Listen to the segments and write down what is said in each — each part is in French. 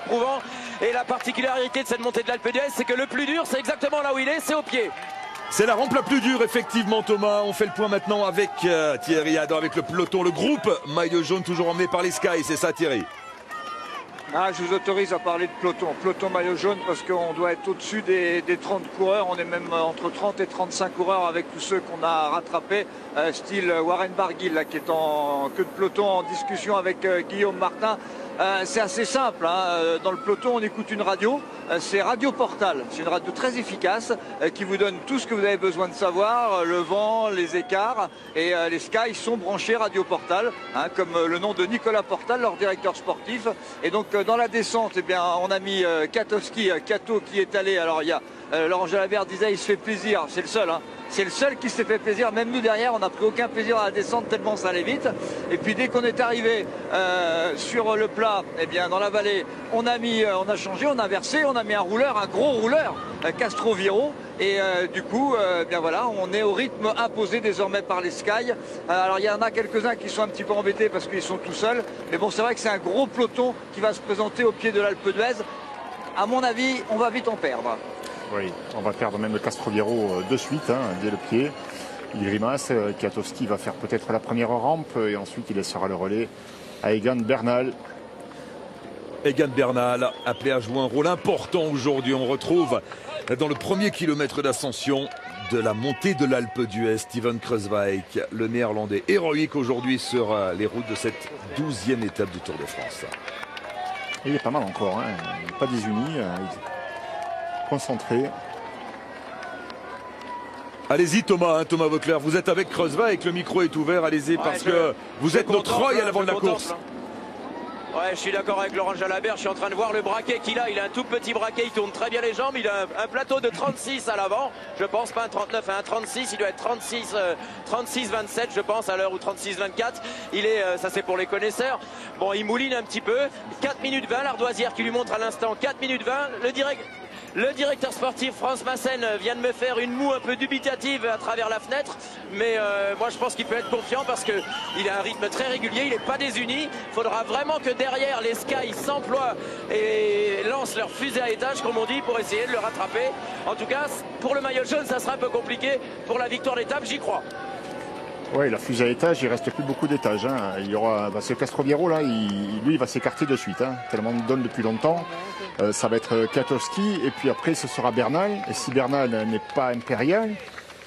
prouvant. Et la particularité de cette montée de l'Alpe d'Huez, c'est que le plus dur, c'est exactement là où il est, c'est au pied. C'est la rampe la plus dure, effectivement, Thomas. On fait le point maintenant avec Thierry Hador, avec le peloton, le groupe maillot jaune, toujours emmené par les Sky. C'est ça, Thierry? Ah, je vous autorise à parler de peloton maillot jaune, parce qu'on doit être au-dessus des 30 coureurs. On est même entre 30 et 35 coureurs avec tous ceux qu'on a rattrapés, style Warren Barguil, là, qui est en queue de peloton en discussion avec Guillaume Martin. C'est assez simple, hein. Dans le peloton on écoute une radio, c'est Radio Portal, c'est une radio très efficace qui vous donne tout ce que vous avez besoin de savoir, le vent, les écarts, et les Sky sont branchés Radio Portal, hein, comme le nom de Nicolas Portal, leur directeur sportif. Et donc dans la descente, eh bien, on a mis Katowski, Kato qui est allé, alors il y a Laurent Jalabert disait il se fait plaisir, c'est le seul, hein. C'est le seul qui s'est fait plaisir, même nous derrière on n'a pris aucun plaisir à la descente tellement ça allait vite. Et puis dès qu'on est arrivé sur le plat, eh bien dans la vallée, on a changé, on a versé, on a mis un rouleur, un gros rouleur, Castro Viro. Et du coup, bien voilà, on est au rythme imposé désormais par les Sky. Alors il y en a quelques-uns qui sont un petit peu embêtés parce qu'ils sont tout seuls. Mais bon, c'est vrai que c'est un gros peloton qui va se présenter au pied de l'Alpe d'Huez. À mon avis, on va vite en perdre. Oui, on va perdre même le Castroviejo de suite, hein, dès le pied. Il grimace, Katowski va faire peut-être la première rampe et ensuite il laissera le relais à Egan Bernal. Egan Bernal, appelé à jouer un rôle important aujourd'hui. On retrouve dans le premier kilomètre d'ascension de la montée de l'Alpe d'Huez, Steven Kruijswijk, le néerlandais héroïque aujourd'hui sur les routes de cette 12e étape du Tour de France. Il est pas mal encore, hein, pas désuni. Concentré. Allez-y Thomas, hein, Thomas Voeckler, vous êtes avec Kruijswijk, le micro est ouvert, allez-y, parce que vous êtes notre Roy à l'avant de la course. Ouais, je suis d'accord avec Laurent Jalabert, je suis en train de voir le braquet qu'il a, il a un tout petit braquet, il tourne très bien les jambes, il a un plateau de 36 à l'avant, je pense pas un 39, un 36, il doit être 36-27 je pense à l'heure, ou 36-24, il est, ça c'est pour les connaisseurs, bon il mouline un petit peu, 4 minutes 20, l'ardoisière qui lui montre à l'instant 4 minutes 20, le directeur sportif France Massen vient de me faire une moue un peu dubitative à travers la fenêtre, mais moi je pense qu'il peut être confiant parce qu'il a un rythme très régulier, il n'est pas désuni. Il faudra vraiment que derrière les Sky s'emploient et lancent leur fusée à étage comme on dit pour essayer de le rattraper. En tout cas pour le maillot jaune ça sera un peu compliqué, pour la victoire d'étape j'y crois. Oui, la fusée à étage, il reste plus beaucoup d'étages, hein. Il y aura ce Castroviejo là, lui il va s'écarter de suite, hein, tellement on donne depuis longtemps. Ça va être Katowski et puis après ce sera Bernal. Et si Bernal n'est pas impérial,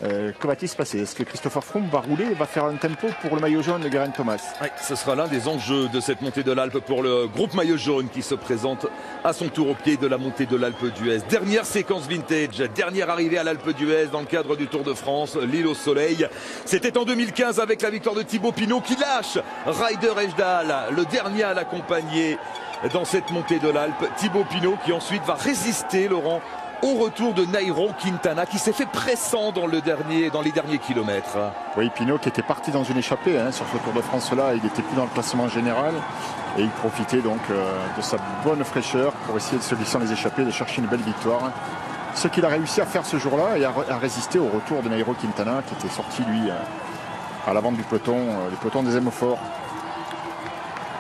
que va-t-il se passer? Est-ce que Christopher Froome va rouler et va faire un tempo pour le maillot jaune de Geraint Thomas? Oui, ce sera l'un des enjeux de cette montée de l'Alpe pour le groupe maillot jaune qui se présente à son tour au pied de la montée de l'Alpe d'Huez. Dernière séquence vintage, dernière arrivée à l'Alpe d'Huez dans le cadre du Tour de France, l'île au soleil. C'était en 2015 avec la victoire de Thibaut Pinot qui lâche Ryder Hesjedal, le dernier à l'accompagner dans cette montée de l'Alpe. Thibaut Pinot qui ensuite va résister, Laurent, au retour de Nairo Quintana qui s'est fait pressant dans les derniers kilomètres. Oui, Pinot qui était parti dans une échappée, hein, sur ce Tour de France là, il n'était plus dans le classement général et il profitait donc de sa bonne fraîcheur pour essayer de se glisser dans les échappées, de chercher une belle victoire. Ce qu'il a réussi à faire ce jour-là et à résister au retour de Nairo Quintana qui était sorti lui à l'avant du peloton, le peloton des hémophores.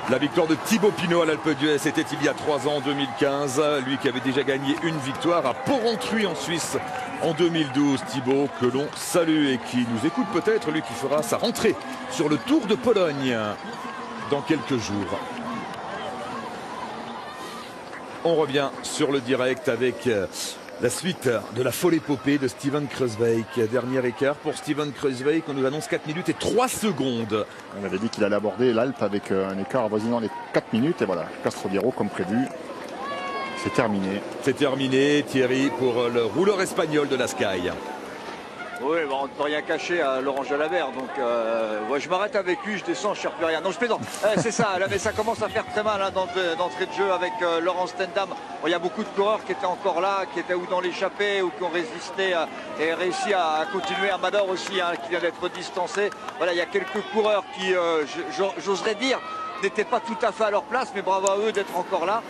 La victoire de Thibaut Pinot à l'Alpe d'Huez, c'était il y a 3 ans, en 2015. Lui qui avait déjà gagné une victoire à Porrentruy en Suisse en 2012. Thibaut que l'on salue et qui nous écoute peut-être, lui qui fera sa rentrée sur le Tour de Pologne dans quelques jours. On revient sur le direct avec la suite de la folle épopée de Steven Kruijswijk. Dernier écart pour Steven Kruijswijk. On nous annonce 4 minutes et 3 secondes. On avait dit qu'il allait aborder l'Alpe avec un écart avoisinant les 4 minutes. Et voilà, Castroviejo comme prévu. C'est terminé. C'est terminé, Thierry, pour le rouleur espagnol de la Sky. Oui, bon, on ne peut rien cacher à Laurent Jalabert, donc ouais, je m'arrête avec lui, je descends, je ne cherche plus rien. Non, je plaisante, c'est ça, là, mais ça commence à faire très mal hein, d'entrée de jeu avec Laurent Stendam. Bon, il y a beaucoup de coureurs qui étaient encore là, qui étaient ou dans l'échappée ou qui ont résisté et réussi à continuer. Amador aussi, hein, qui vient d'être distancé. Voilà, il y a quelques coureurs qui, j'oserais dire, n'étaient pas tout à fait à leur place, mais bravo à eux d'être encore là.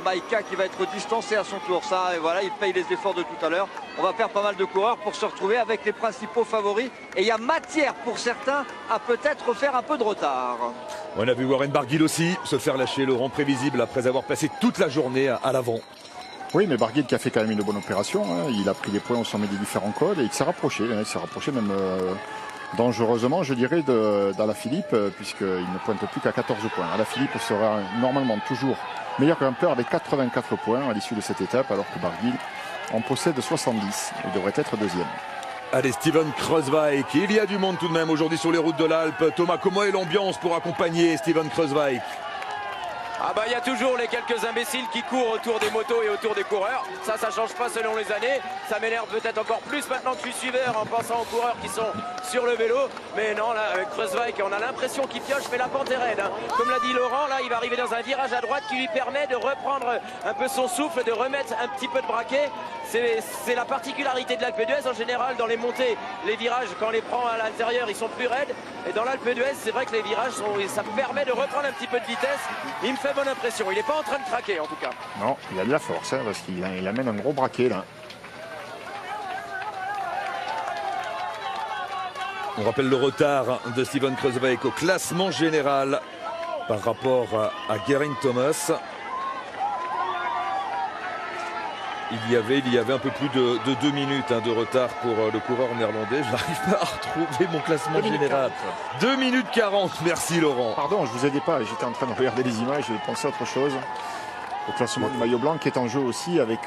Maïka qui va être distancé à son tour, ça, et voilà, il paye les efforts de tout à l'heure. On va perdre pas mal de coureurs pour se retrouver avec les principaux favoris, et il y a matière pour certains à peut-être faire un peu de retard. On a vu Warren Barguil aussi se faire lâcher, Laurent, prévisible après avoir passé toute la journée à l'avant. Oui, mais Barguil qui a fait quand même une bonne opération, hein. Il a pris des points au sommet des différents cols et il s'est rapproché, hein. Il s'est rapproché même dangereusement, je dirais, d'Alaphilippe, puisqu'il ne pointe plus qu'à 14 points. Alaphilippe sera normalement toujours meilleur grimpeur avec 84 points à l'issue de cette étape, alors que Barguil en possède 70. Il devrait être deuxième. Allez, Steven Kruijswijk, il y a du monde tout de même aujourd'hui sur les routes de l'Alpe. Thomas, comment est l'ambiance pour accompagner Steven Kruijswijk? Ah bah il y a toujours les quelques imbéciles qui courent autour des motos et autour des coureurs. Ça change pas selon les années. Ça m'énerve peut-être encore plus maintenant que je suis suiveur en pensant aux coureurs qui sont sur le vélo. Mais non, là, avec Kruijswijk, on a l'impression qu'il pioche, mais la pente est raide, hein. Comme l'a dit Laurent, là, il va arriver dans un virage à droite qui lui permet de reprendre un peu son souffle, de remettre un petit peu de braquet. C'est la particularité de l'Alpe d'Huez en général dans les montées. Les virages, quand on les prend à l'intérieur, ils sont plus raides. Et dans l'Alpe d'Huez, c'est vrai que les virages, ça permet de reprendre un petit peu de vitesse. Il me fait bonne impression. Il n'est pas en train de craquer en tout cas. Non, il a de la force, hein, parce qu'il amène un gros braquet là. On rappelle le retard de Steven Kruijswijk au classement général par rapport à Geraint Thomas. Il y avait un peu plus de 2 minutes de retard pour le coureur néerlandais. Je n'arrive pas à retrouver mon classement général. 2 minutes 40, merci Laurent. Pardon, je vous aidais pas, j'étais en train de regarder les images, je pensais à autre chose. Le classement du maillot blanc qui est en jeu aussi avec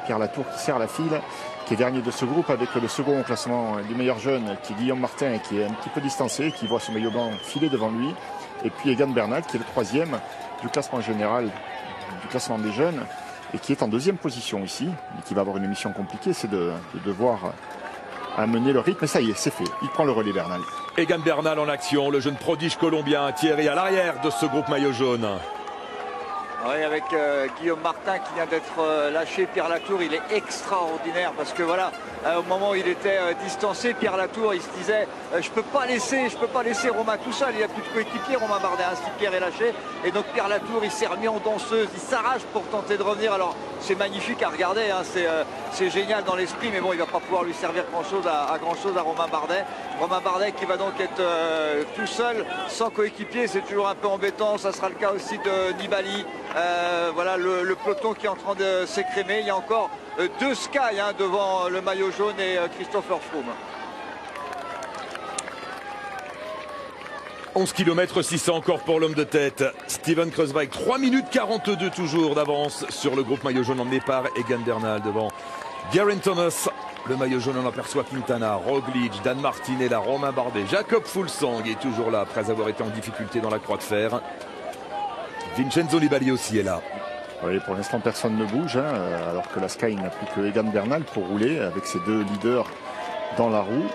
Pierre Latour qui serre la file, qui est dernier de ce groupe avec le second au classement du meilleur jeune qui est Guillaume Martin, qui est un petit peu distancé, qui voit ce maillot blanc filer devant lui. Et puis Egan Bernal qui est le troisième du classement général, du classement des jeunes, et qui est en deuxième position ici, et qui va avoir une mission compliquée, c'est de devoir amener le rythme. Et ça y est, c'est fait. Il prend le relais, Bernal. Egan Bernal en action, le jeune prodige colombien, Thierry à l'arrière de ce groupe maillot jaune. Oui, avec Guillaume Martin qui vient d'être lâché. Pierre Latour, il est extraordinaire parce que voilà, au moment où il était distancé, Pierre Latour, il se disait je peux pas laisser Romain tout seul, il n'y a plus de coéquipier, Romain Bardet, ainsi Pierre est lâché. Et donc Pierre Latour, il s'est remis en danseuse, il s'arrache pour tenter de revenir. Alors c'est magnifique à regarder, hein. C'est génial dans l'esprit, mais bon, il va pas pouvoir lui servir grand-chose à Romain Bardet. Romain Bardet qui va donc être tout seul, sans coéquipier, c'est toujours un peu embêtant. Ça sera le cas aussi de Nibali. Voilà le peloton qui est en train de s'écrémer. Il y a encore 2 Sky devant le maillot jaune et Christopher Froome. 11 km 600 encore pour l'homme de tête. Steven Kruijswijk, 3 minutes 42 toujours d'avance sur le groupe maillot jaune emmené par Egan Bernal devant Geraint Thomas. Le maillot jaune, on aperçoit Quintana, Roglic, Dan Martinella, Romain Bardet, Jacob Fuglsang est toujours là après avoir été en difficulté dans la croix de fer. Vincenzo Nibali aussi est là. Oui, pour l'instant, personne ne bouge, alors que la Sky n'a plus que Egan Bernal pour rouler avec ses 2 leaders dans la roue.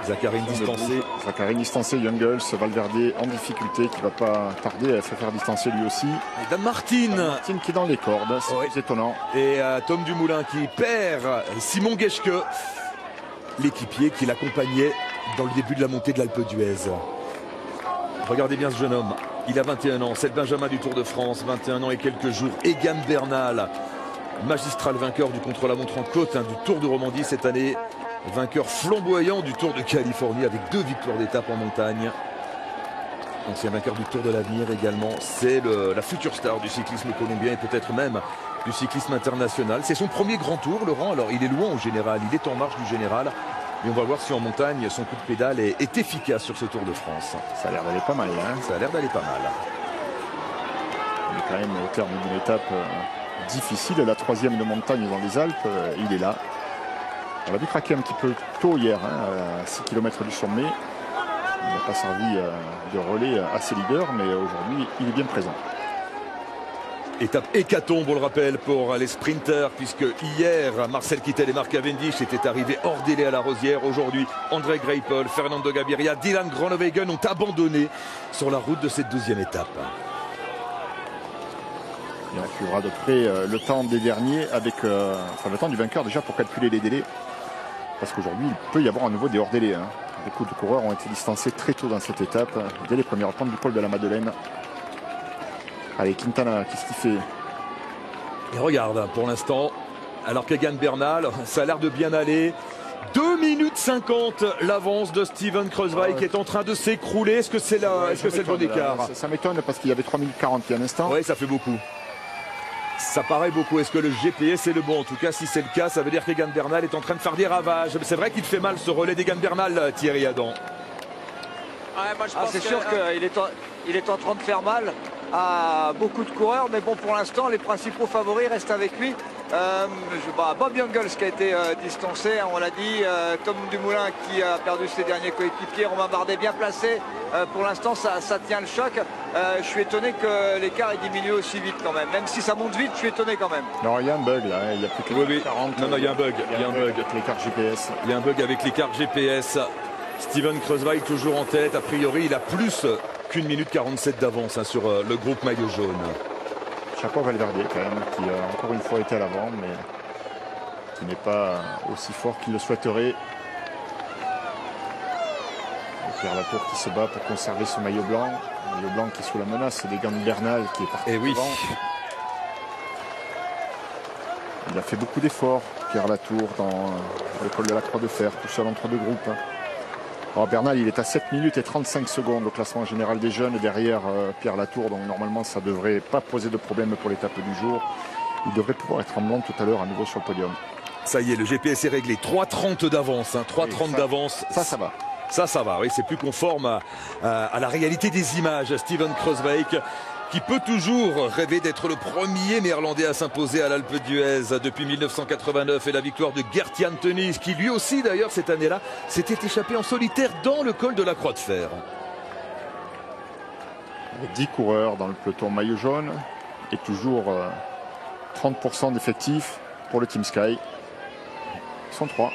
Zacharine distancé. Zacharine distancé, Jungels, Valverde en difficulté qui ne va pas tarder à se faire distancer lui aussi. Et Dan Martin. Martin qui est dans les cordes, c'est étonnant. Et Tom Dumoulin qui perd Simon Geschke, l'équipier qui l'accompagnait dans le début de la montée de l'Alpe d'Huez. Regardez bien ce jeune homme. Il a 21 ans, c'est le Benjamin du Tour de France, 21 ans et quelques jours. Egan Bernal, magistral vainqueur du contre-la-montre en côte du Tour de Romandie cette année. Vainqueur flamboyant du Tour de Californie avec 2 victoires d'étape en montagne. Ancien vainqueur du Tour de l'Avenir également. C'est la future star du cyclisme colombien et peut-être même du cyclisme international. C'est son premier grand tour, Laurent. Alors il est loin au général, il est en marche du général. Mais on va voir si en montagne, son coup de pédale est efficace sur ce Tour de France. Ça a l'air d'aller pas mal. Ça a l'air d'aller pas mal. On est quand même au terme d'une étape difficile. La 3e de montagne dans les Alpes. Il est là. On l'a vu craquer un petit peu tôt hier, à 6 km du sommet. Il n'a pas servi de relais à ses leaders, mais aujourd'hui, il est bien présent. Étape hécatombe, on le rappelle, pour les sprinters, puisque hier, Marcel Kittel et Marc Cavendish étaient arrivés hors délai à la Rosière. Aujourd'hui, André Greipel, Fernando Gaviria, Dylan Groenewegen ont abandonné sur la route de cette 2e étape. Et on suivra de près le temps des derniers, avec le temps du vainqueur déjà pour calculer les délais. Parce qu'aujourd'hui, il peut y avoir à nouveau des hors-délais. Beaucoup de coureurs ont été distancés très tôt dans cette étape, dès les premières pentes du col de la Madeleine. Allez, Quintana, qu'est-ce qu'il fait? Et regarde, pour l'instant, alors qu'Egan Bernal, ça a l'air de bien aller. 2 minutes 50 l'avance de Steven Kruijswijk qui est en train de s'écrouler. Est-ce que c'est le bon écart? Ça m'étonne parce qu'il y avait 3 minutes 40 il y a un instant. Oui, ça fait beaucoup. Ça paraît beaucoup. Est-ce que le GPS est le bon? En tout cas, si c'est le cas, ça veut dire qu'Egan Bernal est en train de faire des ravages. C'est vrai qu'il fait mal ce relais d'Egan Bernal, Thierry Adam. Ouais, c'est sûr qu'il est en train de faire mal à beaucoup de coureurs, mais bon, pour l'instant, les principaux favoris restent avec lui. Bob Jungels qui a été distancé, hein, on l'a dit, Tom Dumoulin qui a perdu ses derniers coéquipiers, Romain Bardet bien placé. Pour l'instant, ça tient le choc. Je suis étonné que l'écart ait diminué aussi vite quand même. Même si ça monte vite, je suis étonné quand même. Non, il y a un bug là, il y a plus que 40. Non, il y a un bug. Il y a un bug avec l'écart GPS. Il y a un bug avec l'écart GPS. Steven Kruijswijk toujours en tête. A priori, il a plus qu'1 minute 47 d'avance hein, sur le groupe maillot jaune. Chapeau Valverde quand même, qui a encore une fois été à l'avant, mais qui n'est pas aussi fort qu'il le souhaiterait. Et Pierre Latour qui se bat pour conserver ce maillot blanc. Le maillot blanc qui est sous la menace d'Egan Bernal qui est parti devant. Il a fait beaucoup d'efforts, Pierre Latour, dans le col de la Croix de Fer, tout seul entre deux groupes. Alors Bernal, il est à 7 minutes et 35 secondes au classement général des jeunes derrière Pierre Latour, donc normalement ça ne devrait pas poser de problème pour l'étape du jour. Il devrait pouvoir être en blanc tout à l'heure à nouveau sur le podium. Ça y est, le GPS est réglé. 3,30 d'avance. Hein, 3,30 d'avance. Ça va. Ça va, oui, c'est plus conforme à la réalité des images. Steven Kruijswijk qui peut toujours rêver d'être le premier néerlandais à s'imposer à l'Alpe d'Huez depuis 1989 et la victoire de Gert-Jan Teunis qui lui aussi d'ailleurs cette année-là s'était échappé en solitaire dans le col de la Croix de Fer. 10 coureurs dans le peloton maillot jaune et toujours 30% d'effectifs pour le Team Sky. Ils sont 3. Un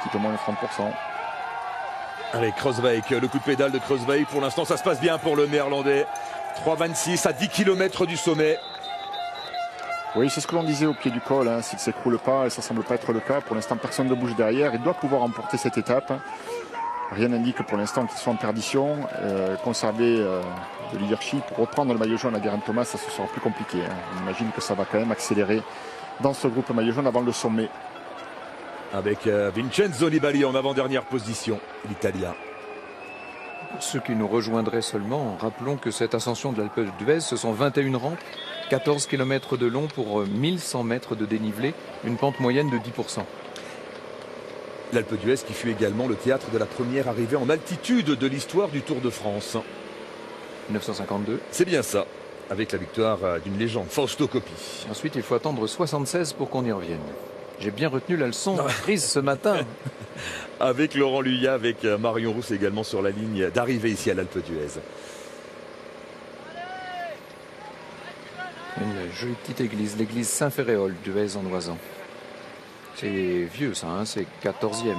petit peu moins de 30%. Allez, Kruijswijk, le coup de pédale de Kruijswijk. Pour l'instant, ça se passe bien pour le Néerlandais. 3,26 à 10 km du sommet. Oui, c'est ce que l'on disait au pied du col. Hein, s'il ne s'écroule pas, et ça ne semble pas être le cas. Pour l'instant, personne ne bouge derrière. Il doit pouvoir remporter cette étape. Rien n'indique pour l'instant qu'il soit en perdition. Conserver le leadership, reprendre le maillot jaune à Geraint Thomas, ça sera plus compliqué. Hein. On imagine que ça va quand même accélérer dans ce groupe maillot jaune avant le sommet. Avec Vincenzo Nibali en avant-dernière position, l'Italien. Pour ceux qui nous rejoindraient seulement, rappelons que cette ascension de l'Alpe d'Huez, ce sont 21 rampes, 14 km de long pour 1100 mètres de dénivelé, une pente moyenne de 10%. L'Alpe d'Huez qui fut également le théâtre de la première arrivée en altitude de l'histoire du Tour de France. 1952. C'est bien ça, avec la victoire d'une légende, Fausto Coppi. Ensuite, il faut attendre 76 pour qu'on y revienne. J'ai bien retenu la leçon prise ce matin. Avec Laurent Luyat, avec Marion Rousse également sur la ligne d'arrivée ici à l'Alpe d'Huez. Une jolie petite église, l'église Saint-Féréol d'Huez en Oisan. C'est vieux ça, hein, c'est 14e.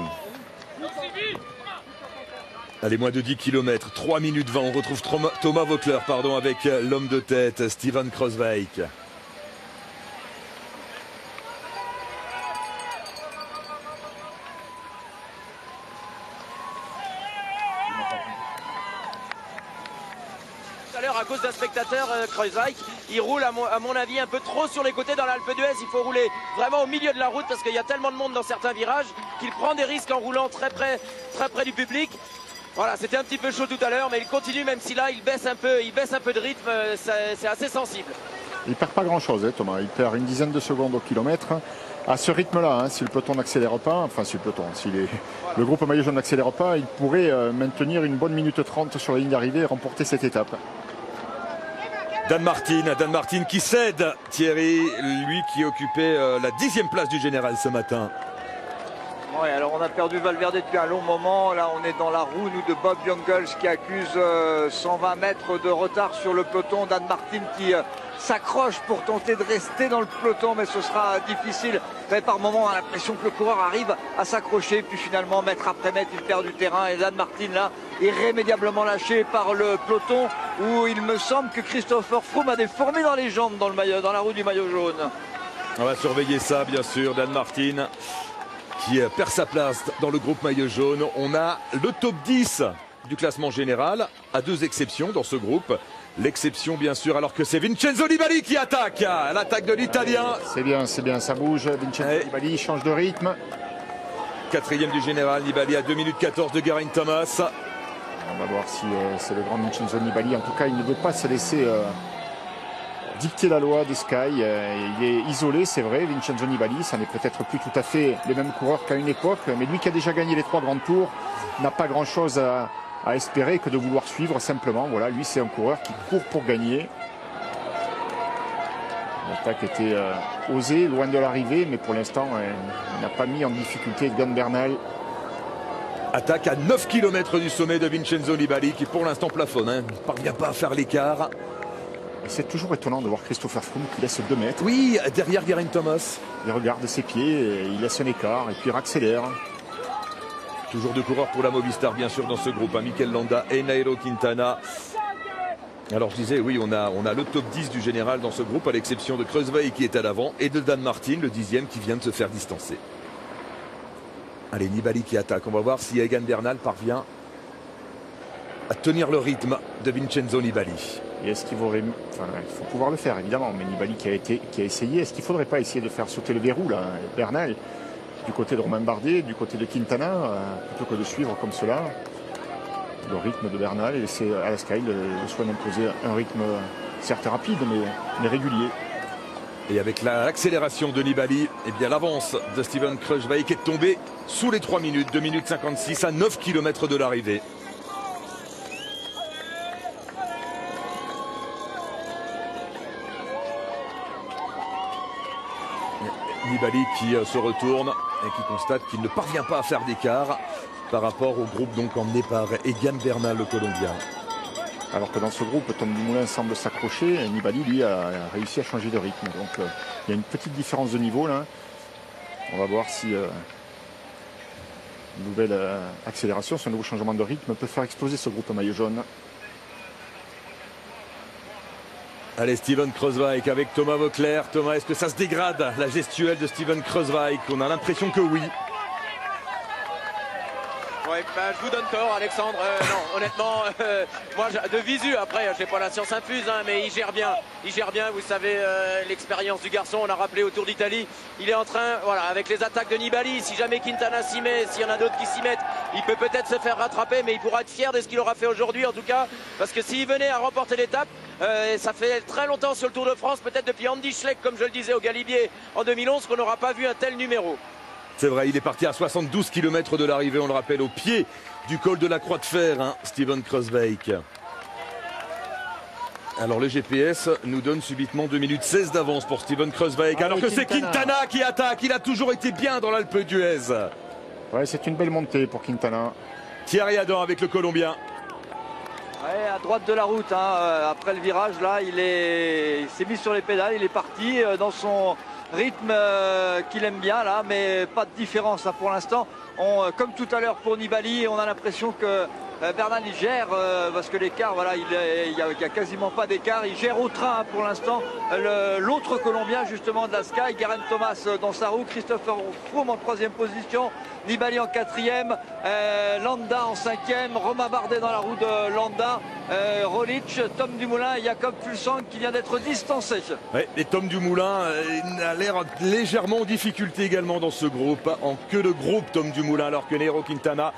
Allez, moins de 10 km, 3 minutes 20. On retrouve Thomas Voeckler avec l'homme de tête, Steven Kruijswijk. À cause d'un spectateur, Kruijswijk, il roule à mon avis un peu trop sur les côtés dans l'Alpe d'Huez. Il faut rouler vraiment au milieu de la route parce qu'il y a tellement de monde dans certains virages qu'il prend des risques en roulant très près du public. Voilà, c'était un petit peu chaud tout à l'heure, mais il continue, même si là il baisse un peu de rythme, c'est assez sensible. Il perd pas grand chose, hein, Thomas. Il perd une dizaine de secondes au kilomètre. À ce rythme-là, hein, si le peloton n'accélère pas, enfin si le peloton, le groupe maillot jaune n'accélère pas, il pourrait maintenir une bonne minute 30 sur la ligne d'arrivée et remporter cette étape. Dan Martin qui cède, Thierry, lui qui occupait la 10e place du général ce matin. Oui, alors on a perdu Valverde depuis un long moment. Là, on est dans la roue, nous, de Bob Jungels qui accuse 120 mètres de retard sur le peloton. Dan Martin qui s'accroche pour tenter de rester dans le peloton, mais ce sera difficile. Mais par moment, on a l'impression que le coureur arrive à s'accrocher, puis finalement, mètre après mètre, il perd du terrain. Et Dan Martin, là, irrémédiablement lâché par le peloton, où il me semble que Christopher Froome a des fourmis dans les jambes dans la roue du maillot jaune. On va surveiller ça, bien sûr, Dan Martin, qui perd sa place dans le groupe maillot jaune. On a le top 10 du classement général, à 2 exceptions dans ce groupe. L'exception bien sûr, alors que c'est Vincenzo Nibali qui attaque. L'attaque de l'Italien. C'est bien, ça bouge. Vincenzo Nibali change de rythme. 4e du général, Nibali à 2 minutes 14 de Geraint Thomas. On va voir si c'est le grand Vincenzo Nibali. En tout cas, il ne veut pas se laisser dicter la loi des Sky. Il est isolé, c'est vrai, Vincenzo Nibali. Ça n'est peut-être plus tout à fait les mêmes coureurs qu'à une époque. Mais lui qui a déjà gagné les 3 grands tours n'a pas grand-chose à espérer que de vouloir suivre simplement. Voilà, lui c'est un coureur qui court pour gagner. L'attaque était osée, loin de l'arrivée, mais pour l'instant il n'a pas mis en difficulté Egan Bernal. Attaque à 9 km du sommet de Vincenzo Nibali qui pour l'instant plafonne, ne parvient pas à faire l'écart. C'est toujours étonnant de voir Christopher Froome qui laisse 2 mètres. Oui, derrière Geraint Thomas. Il regarde ses pieds, il laisse un écart et puis il accélère. Toujours 2 coureurs pour la Movistar, bien sûr, dans ce groupe. Mikel Landa et Nairo Quintana. Alors, je disais, oui, on a le top 10 du général dans ce groupe, à l'exception de Kreuzweig qui est à l'avant et de Dan Martin, le 10e, qui vient de se faire distancer. Allez, Nibali qui attaque. On va voir si Egan Bernal parvient à tenir le rythme de Vincenzo Nibali. Et est-ce qu'il faudrait... Enfin, il faut pouvoir le faire, évidemment. Mais Nibali qui a essayé. Est-ce qu'il ne faudrait pas essayer de faire sauter le verrou, là, Bernal, du côté de Romain Bardet, du côté de Quintana, plutôt que de suivre comme cela le rythme de Bernal et laisser à la Sky le soin d'imposer un rythme certes rapide mais régulier. Et avec l'accélération de Nibali, eh bien l'avance de Steven Kruijswijk est tombée sous les 3 minutes, 2 minutes 56 à 9 km de l'arrivée. Nibali qui se retourne et qui constate qu'il ne parvient pas à faire d'écart par rapport au groupe donc emmené par Egan Bernal, le Colombien. Alors que dans ce groupe, Tom Dumoulin semble s'accrocher, Nibali lui a réussi à changer de rythme. Donc il y a une petite différence de niveau là. On va voir si une nouvelle accélération, ce nouveau changement de rythme peut faire exploser ce groupe maillot jaune. Allez, Steven Kruijswijk avec Thomas Voeckler. Thomas, est-ce que ça se dégrade, la gestuelle de Steven Kruijswijk? On a l'impression que oui. Ouais, je vous donne tort, Alexandre. Non, honnêtement, moi, de visu, après, j'ai pas la science infuse, mais il gère bien. Il gère bien, vous savez, l'expérience du garçon, on a rappelé au Tour d'Italie. Il est en train, voilà, avec les attaques de Nibali, si jamais Quintana s'y met, s'il y en a d'autres qui s'y mettent, il peut peut-être se faire rattraper, mais il pourra être fier de ce qu'il aura fait aujourd'hui, en tout cas, parce que s'il venait à remporter l'étape, ça fait très longtemps sur le Tour de France, peut-être depuis Andy Schleck, comme je le disais au Galibier en 2011, qu'on n'aura pas vu un tel numéro. C'est vrai, il est parti à 72 km de l'arrivée, on le rappelle, au pied du col de la Croix de Fer, Steven Kruijswijk. Alors le GPS nous donne subitement 2 minutes 16 d'avance pour Steven Kruijswijk, alors que c'est Quintana qui attaque. Il a toujours été bien dans l'Alpe d'Huez. Ouais, c'est une belle montée pour Quintana. Thierry Adam avec le Colombien. Ouais, à droite de la route, après le virage, là, il s'est mis sur les pédales, il est parti dans son rythme qu'il aime bien, là, mais pas de différence pour l'instant. Comme tout à l'heure pour Nibali, on a l'impression que Bernal il gère parce que l'écart, voilà, il y a quasiment pas d'écart. Il gère au train pour l'instant l'autre Colombien justement de la Sky, Geraint Thomas dans sa roue, Christopher Froome en 3e position, Nibali en 4e, Landa en 5e, Romain Bardet dans la roue de Landa, Roglic, Tom Dumoulin et Jakob Fuglsang qui vient d'être distancé. Ouais, et Tom Dumoulin a l'air légèrement en difficulté également dans ce groupe, en queue de groupe Tom Dumoulin, alors que Nairo Quintana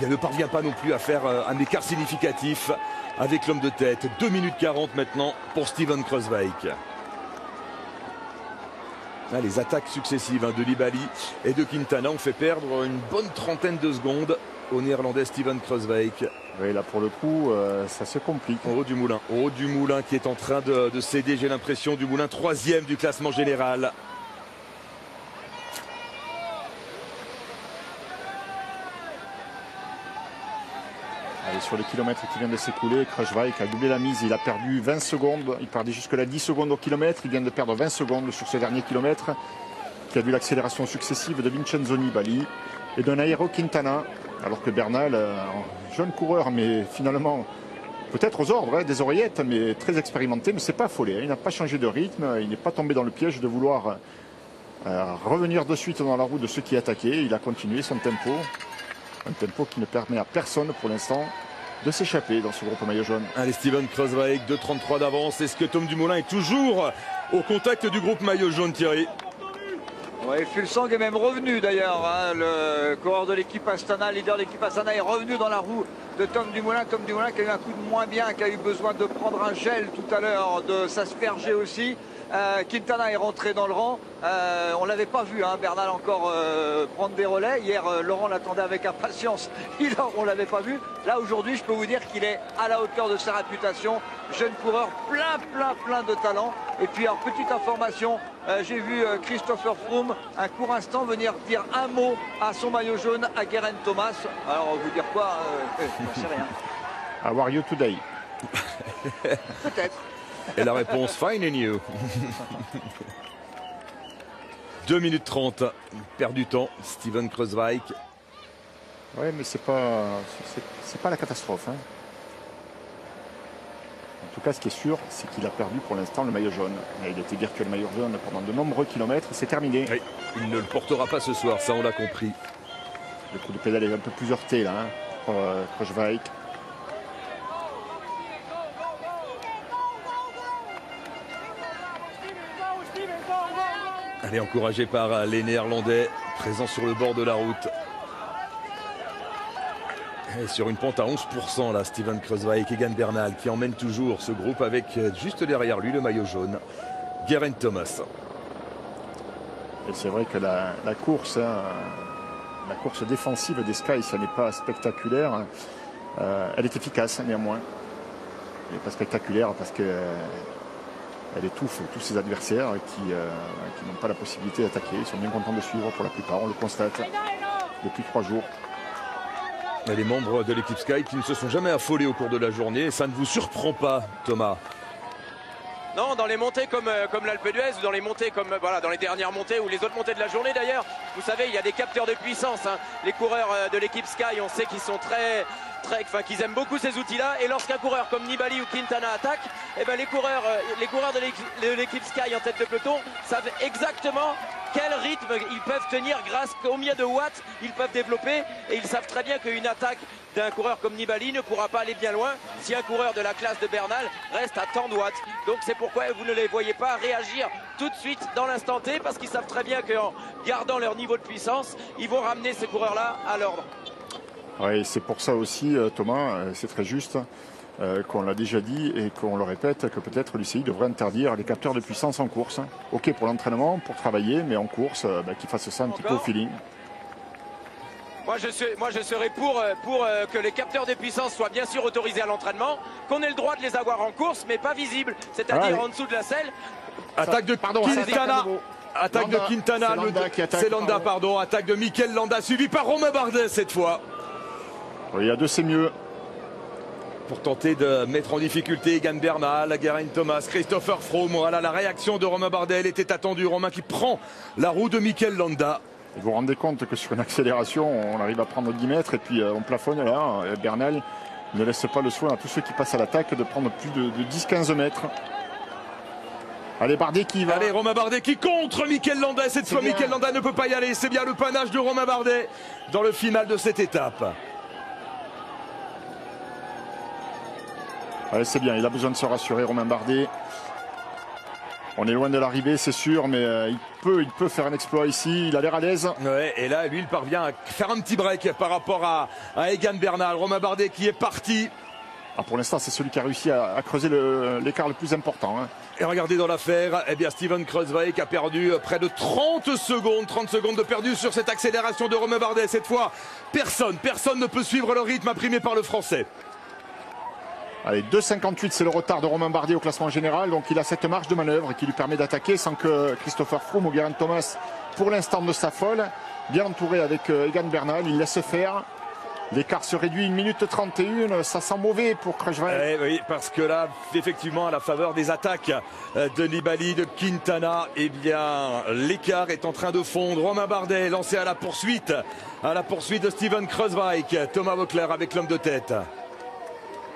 ne parvient pas non plus à faire un écart significatif avec l'homme de tête. 2 minutes 40 maintenant pour Steven Kruijswijk. Les attaques successives de Nibali et de Quintana ont fait perdre une bonne trentaine de secondes au néerlandais Steven Kruijswijk. Oui, là pour le coup, ça se complique. Au haut du moulin. Au haut du moulin qui est en train de céder, j'ai l'impression, du moulin 3e du classement général. Allez, sur le kilomètre qui vient de s'écouler, Kruijswijk a doublé la mise. Il a perdu 20 secondes. Il perdait jusque-là 10 secondes au kilomètre. Il vient de perdre 20 secondes sur ce dernier kilomètre, qui a vu l'accélération successive de Vincenzo Nibali et de Nairo Quintana. Alors que Bernal, jeune coureur, mais finalement, peut-être aux ordres, des oreillettes, mais très expérimenté, ne s'est pas affolé. Il n'a pas changé de rythme. Il n'est pas tombé dans le piège de vouloir revenir de suite dans la roue de ceux qui attaquaient. Il a continué son tempo. Un tempo qui ne permet à personne pour l'instant de s'échapper dans ce groupe maillot jaune. Allez, Steven Kreuzweig, 2,33 d'avance. Est-ce que Tom Dumoulin est toujours au contact du groupe maillot jaune, Thierry? Oui, Fulsang est même revenu d'ailleurs, hein, le coureur de l'équipe Astana, leader de l'équipe Astana, est revenu dans la roue de Tom Dumoulin. Tom Dumoulin qui a eu un coup de moins bien, qui a eu besoin de prendre un gel tout à l'heure, de s'asperger aussi. Quintana est rentré dans le rang. On ne l'avait pas vu, hein, Bernal encore prendre des relais. Hier, Laurent l'attendait avec impatience. On ne l'avait pas vu. Là, aujourd'hui, je peux vous dire qu'il est à la hauteur de sa réputation. Jeune coureur, plein de talent. Et puis, alors, petite information, j'ai vu Christopher Froome, un court instant, venir dire un mot à son maillot jaune, à Geraint Thomas. Alors, vous dire quoi je ne sais rien. How are you today? Peut-être. Et la réponse, fine and you. 2 minutes 30, perd du temps, Steven Kreuzweig. Oui, mais c'est pas la catastrophe. Hein. En tout cas, ce qui est sûr, c'est qu'il a perdu pour l'instant le maillot jaune. Il était virtuel maillot jaune pendant de nombreux kilomètres. C'est terminé. Oui, il ne le portera pas ce soir, ça on l'a compris. Le coup de pédale est un peu plus heurté là, hein, pour Kreuzweig. Elle est encouragée par les Néerlandais, présents sur le bord de la route. Et sur une pente à 11%, là, Steven Kreuzweig et Egan Bernal qui emmènent toujours ce groupe avec juste derrière lui le maillot jaune, Geraint Thomas. Et c'est vrai que la course, hein, la course défensive des Sky, ça n'est pas spectaculaire. Elle est efficace néanmoins. Elle n'est pas spectaculaire parce que elle étouffe tous ses adversaires qui n'ont pas la possibilité d'attaquer. Ils sont bien contents de suivre pour la plupart, on le constate depuis 3 jours. Et les membres de l'équipe Sky qui ne se sont jamais affolés au cours de la journée. Et ça ne vous surprend pas, Thomas? Non, dans les montées comme l'Alpe d'Huez ou dans les montées comme dans les dernières montées ou les autres montées de la journée d'ailleurs, vous savez, il y a des capteurs de puissance. Hein. Les coureurs de l'équipe Sky, on sait qu'ils sont qu'ils aiment beaucoup ces outils-là. Et lorsqu'un coureur comme Nibali ou Quintana attaque, eh ben les coureurs de l'équipe Sky en tête de peloton savent exactement quel rythme ils peuvent tenir grâce à combien de watts ils peuvent développer. Et ils savent très bien qu'une attaque d'un coureur comme Nibali ne pourra pas aller bien loin si un coureur de la classe de Bernal reste à tant de watts. Donc c'est pourquoi vous ne les voyez pas réagir tout de suite dans l'instant T, parce qu'ils savent très bien qu'en gardant leur niveau de puissance, ils vont ramener ces coureurs-là à l'ordre. Oui, c'est pour ça aussi, Thomas, c'est très juste qu'on l'a déjà dit et qu'on le répète, que peut-être l'UCI devrait interdire les capteurs de puissance en course. Ok pour l'entraînement, pour travailler, mais en course, qu'ils fassent ça un petit peu au feeling. Moi je serais pour que les capteurs de puissance soient bien sûr autorisés à l'entraînement, qu'on ait le droit de les avoir en course mais pas visibles, c'est-à-dire en dessous de la selle. Attaque de Quintana. Attaque de Quintana, c'est Landa, pardon. Attaque de Mikel Landa, suivi par Romain Bardet cette fois. Oui, à deux, c'est mieux. Pour tenter de mettre en difficulté Egan Bernal, Geraint Thomas, Christopher Froome. Voilà, la réaction de Romain Bardet, elle était attendue. Romain qui prend la roue de Mikel Landa. Et vous vous rendez compte que sur une accélération, on arrive à prendre 10 mètres et puis on plafonne là. Bernal ne laisse pas le soin à tous ceux qui passent à l'attaque de prendre plus de 10-15 mètres. Allez, Bardet qui va. Allez, Romain Bardet qui contre Mikel Landa. Cette fois, Mikel Landa ne peut pas y aller. C'est bien le panache de Romain Bardet dans le final de cette étape. Allez, c'est bien, il a besoin de se rassurer, Romain Bardet. On est loin de l'arrivée, c'est sûr, mais il peut faire un exploit ici. Il a l'air à l'aise. Ouais, et là, lui, il parvient à faire un petit break par rapport à Egan Bernal. Romain Bardet qui est parti. Ah, pour l'instant, c'est celui qui a réussi à creuser l'écart le plus important. Hein. Et regardez dans l'affaire, eh bien, Steven Kreuzweig a perdu près de 30 secondes. 30 secondes de perdu sur cette accélération de Romain Bardet. Cette fois, personne ne peut suivre le rythme imprimé par le Français. Allez, 2,58, c'est le retard de Romain Bardet au classement général. Donc il a cette marge de manœuvre qui lui permet d'attaquer sans que Christopher Froome ou Geraint Thomas, pour l'instant, ne s'affole. Bien entouré avec Egan Bernal, il laisse faire. L'écart se réduit 1 minute 31, ça sent mauvais pour Kreuzweig. Oui, parce que là, effectivement, à la faveur des attaques de Nibali, de Quintana, eh bien, l'écart est en train de fondre. Romain Bardet lancé à la poursuite de Steven Kreuzweig. Thomas Voeckler avec l'homme de tête.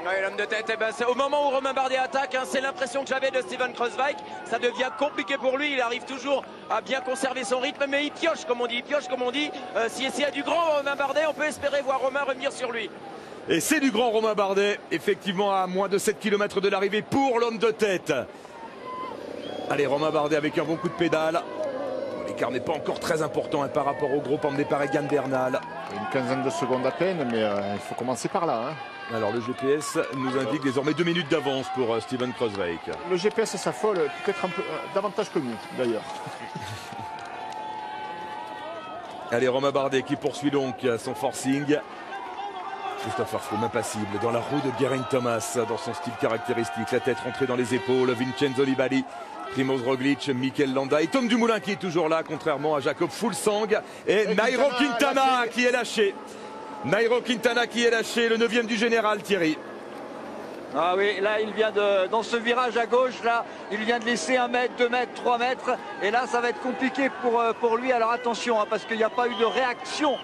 Ouais, l'homme de tête, eh ben, c'est au moment où Romain Bardet attaque, hein, c'est l'impression que j'avais de Steven Kruijswijk. Ça devient compliqué pour lui, il arrive toujours à bien conserver son rythme, mais il pioche comme on dit, s'il y a du grand Romain Bardet, on peut espérer voir Romain revenir sur lui. Et c'est du grand Romain Bardet, effectivement à moins de 7 km de l'arrivée pour l'homme de tête. Allez, Romain Bardet avec un bon coup de pédale. L'écart n'est pas encore très important par rapport au groupe emmené par Egan Bernal. Une quinzaine de secondes à peine, mais il faut commencer par là. Alors le GPS nous indique désormais 2 minutes d'avance pour Steven Kruijswijk. Le GPS s'affole peut-être un peu davantage que nous d'ailleurs. Allez, Romain Bardet qui poursuit donc son forcing. Christopher Froome impassible dans la roue de Geraint Thomas dans son style caractéristique. La tête rentrée dans les épaules. Vincenzo Nibali, Primoz Roglic, Mikel Landa et Tom Dumoulin qui est toujours là, contrairement à Jakob Fuglsang. Et Nairo Quintana qui est lâché. Nairo Quintana qui est lâché, le 9e du général, Thierry. Ah oui, là il vient dans ce virage à gauche, là, il vient de laisser 1 mètre, 2 mètres, 3 mètres. Et là, ça va être compliqué pour lui. Alors attention, parce qu'il n'y a pas eu de réaction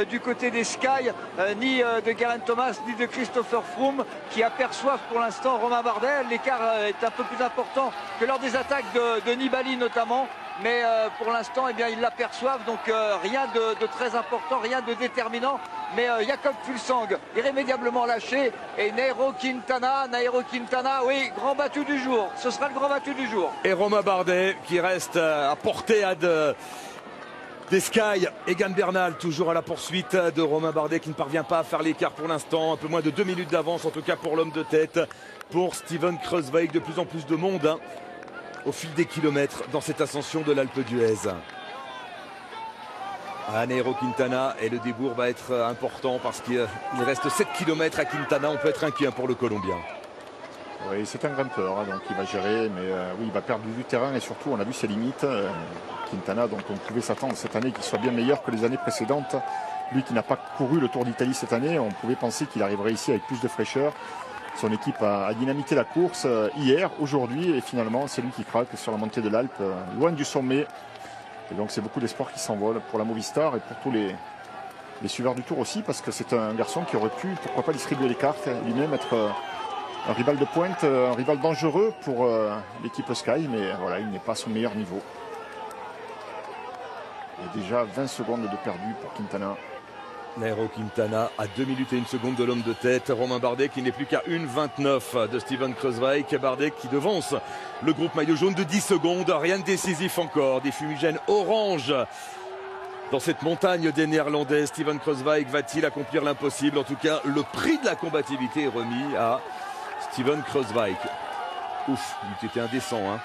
du côté des Sky, ni de Geraint Thomas, ni de Christopher Froome, qui aperçoivent pour l'instant Romain Bardet. L'écart est un peu plus important que lors des attaques de Nibali notamment. Mais pour l'instant, eh bien, ils l'aperçoivent, donc rien de très important, rien de déterminant. Mais Jakob Fuglsang, irrémédiablement lâché, et Nairo Quintana, oui, grand battu du jour. Ce sera le grand battu du jour. Et Romain Bardet qui reste à portée des Sky. Egan Bernal toujours à la poursuite de Romain Bardet qui ne parvient pas à faire l'écart pour l'instant. Un peu moins de 2 minutes d'avance en tout cas pour l'homme de tête. Pour Steven Kruijswijk, de plus en plus de monde au fil des kilomètres dans cette ascension de l'Alpe d'Huez. Nairo Quintana, et le débours va être important parce qu'il reste 7 km à Quintana. On peut être inquiet pour le Colombien. Oui, c'est un grimpeur, donc il va gérer, mais oui, il va perdre du terrain et surtout on a vu ses limites. Quintana, donc on pouvait s'attendre cette année qu'il soit bien meilleur que les années précédentes. Lui qui n'a pas couru le Tour d'Italie cette année, on pouvait penser qu'il arriverait ici avec plus de fraîcheur. Son équipe a dynamité la course hier, aujourd'hui, et finalement c'est lui qui craque sur la montée de l'Alpe, loin du sommet. Et donc c'est beaucoup d'espoir qui s'envole pour la Movistar et pour tous les suiveurs du Tour aussi, parce que c'est un garçon qui aurait pu, pourquoi pas, distribuer les cartes, lui-même être un rival de pointe, un rival dangereux pour l'équipe Sky, mais voilà, il n'est pas à son meilleur niveau. Il y a déjà 20 secondes de perdu pour Quintana. Nairo Quintana à 2 minutes et 1 seconde de l'homme de tête. Romain Bardet qui n'est plus qu'à 1,29 de Steven Kruijswijk. Bardet qui devance le groupe maillot jaune de 10 secondes. Rien de décisif encore. Des fumigènes orange dans cette montagne des Néerlandais. Steven Kruijswijk va-t-il accomplir l'impossible? En tout cas, le prix de la combativité est remis à Steven Kruijswijk. Ouf, il était indécent, hein.